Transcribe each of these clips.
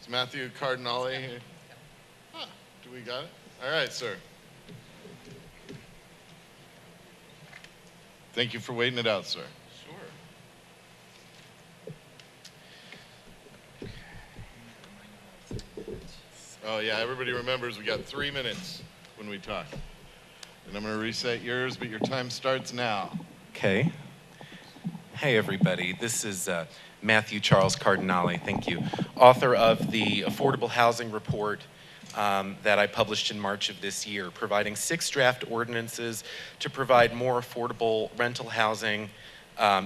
Matthew Cardinale here? Huh, do we got it? All right, sir. Thank you for waiting it out, sir. Sure. Oh yeah, everybody remembers we got 3 minutes when we talk. And I'm going to reset yours, but your time starts now. Okay. Hey, everybody. This is Matthew Charles Cardinale, thank you, author of the Affordable Housing Report that I published in March of this year, providing 6 draft ordinances to provide more affordable rental housing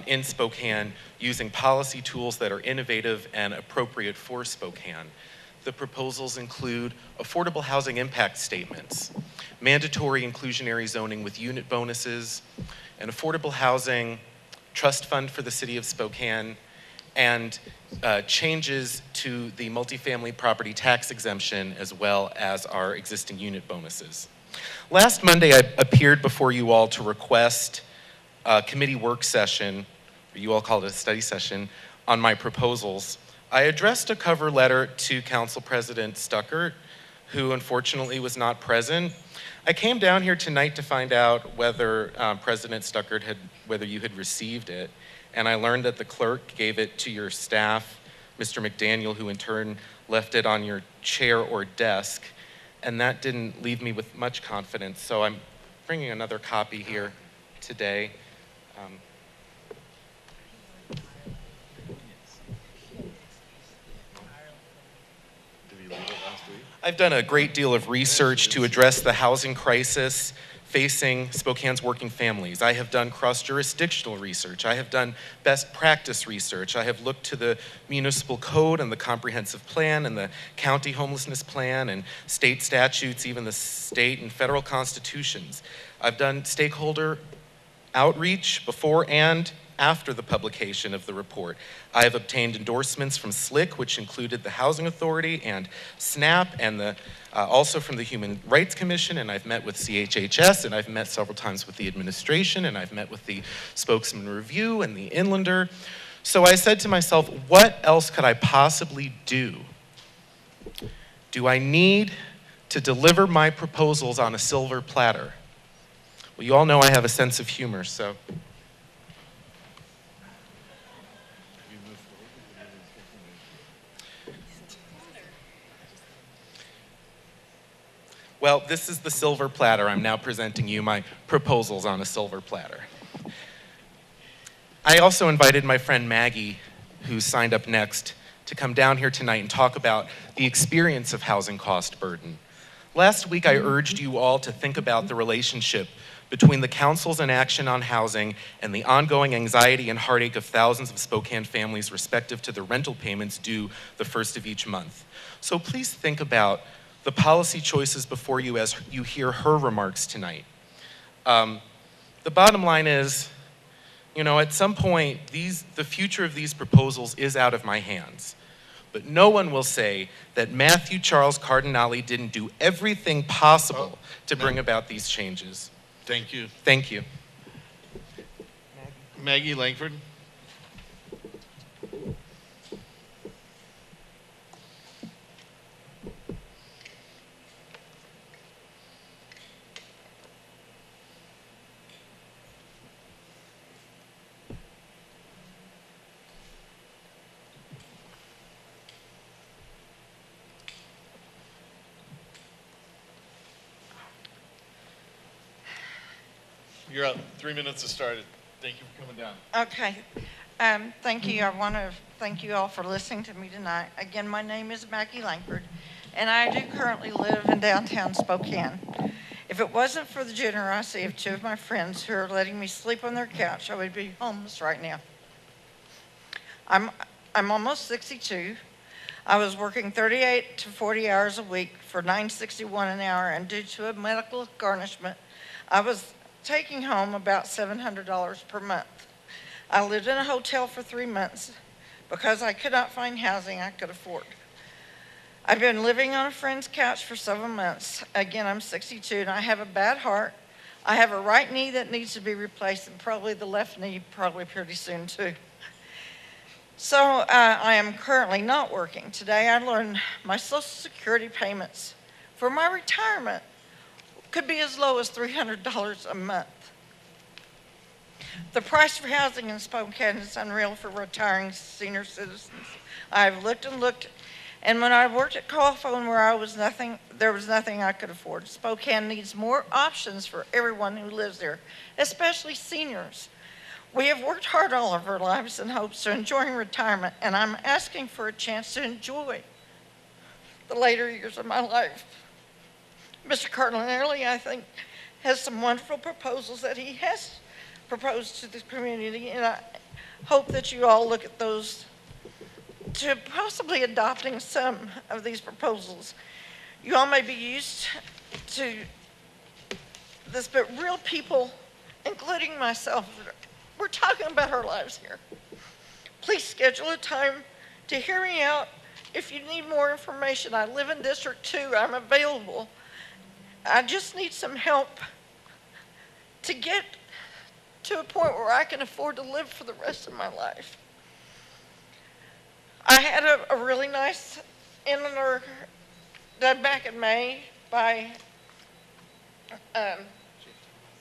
in Spokane using policy tools that are innovative and appropriate for Spokane. The proposals include affordable housing impact statements, mandatory inclusionary zoning with unit bonuses, an affordable housing trust fund for the city of Spokane, and changes to the multifamily property tax exemption as well as our existing unit bonuses. Last Monday, I appeared before you all to request a committee work session, or you all called it a study session, on my proposals. I addressed a cover letter to Council President Stuckert, who unfortunately was not present. I came down here tonight to find out whether President Stuckert whether you had received it, and I learned that the clerk gave it to your staff, Mr. McDaniel, who in turn left it on your chair or desk, and that didn't leave me with much confidence, so I'm bringing another copy here today. I've done a great deal of research to address the housing crisis facing Spokane's working families. I have done cross-jurisdictional research. I have done best practice research. I have looked to the municipal code and the comprehensive plan and the county homelessness plan and state statutes, even the state and federal constitutions. I've done stakeholder outreach before and after the publication of the report. I have obtained endorsements from SLIC, which included the Housing Authority and SNAP, and also from the Human Rights Commission, and I've met with CHHS, and I've met several times with the administration, and I've met with the Spokesman Review and the Inlander. So I said to myself, what else could I possibly do? Do I need to deliver my proposals on a silver platter? Well, you all know I have a sense of humor, so. Well, this is the silver platter. I'm now presenting you my proposals on a silver platter. I also invited my friend Maggie, who signed up next, to come down here tonight and talk about the experience of housing cost burden. Last week, I urged you all to think about the relationship between the council's inaction on housing and the ongoing anxiety and heartache of thousands of Spokane families respective to the rental payments due the first of each month. So please think about the policy choices before you as you hear her remarks tonight. The bottom line is, you know, at some point, the future of these proposals is out of my hands. But no one will say that Matthew Charles Cardinale didn't do everything possible to bring about these changes. Thank you. Thank you. Maggie Lankford. You're up. 3 minutes to start it. Thank you for coming down. Okay. Thank you. I want to thank you all for listening to me tonight. Again, my name is Maggie Lankford, and I do currently live in downtown Spokane. If it wasn't for the generosity of 2 of my friends who are letting me sleep on their couch, I would be homeless right now. I'm almost 62. I was working 38 to 40 hours a week for $9.61 an hour, and due to a medical garnishment, I was taking home about $700 per month. I lived in a hotel for 3 months because I could not find housing I could afford. I've been living on a friend's couch for several months. Again, I'm 62 and I have a bad heart. I have a right knee that needs to be replaced and probably the left knee probably pretty soon too. So I am currently not working. Today I learned my Social Security payments for my retirement could be as low as $300 a month. The price of housing in Spokane is unreal for retiring senior citizens. I've looked and looked, and when I worked at Call Phone where there was nothing I could afford. Spokane needs more options for everyone who lives there, especially seniors. We have worked hard all of our lives in hopes of enjoying retirement, and I'm asking for a chance to enjoy the later years of my life. Mr. Cardinale, I think, has some wonderful proposals that he has proposed to the community, and I hope that you all look at those to possibly adopting some of these proposals. You all may be used to this, but real people, including myself, we're talking about our lives here. Please schedule a time to hear me out. If you need more information, I live in District 2. I'm available. I just need some help to get to a point where I can afford to live for the rest of my life. I had a really nice inner done back in May by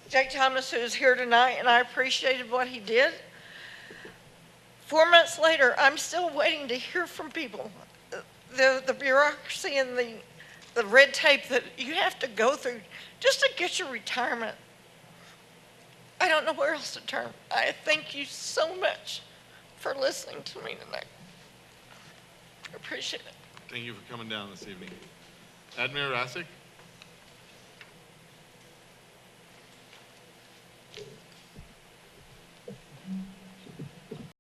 Jake Thomas, who is here tonight, and I appreciated what he did. 4 months later, I'm still waiting to hear from people. The bureaucracy and the red tape that you have to go through just to get your retirement. I don't know where else to turn. I thank you so much for listening to me tonight. I appreciate it. Thank you for coming down this evening. Admiral Rassick?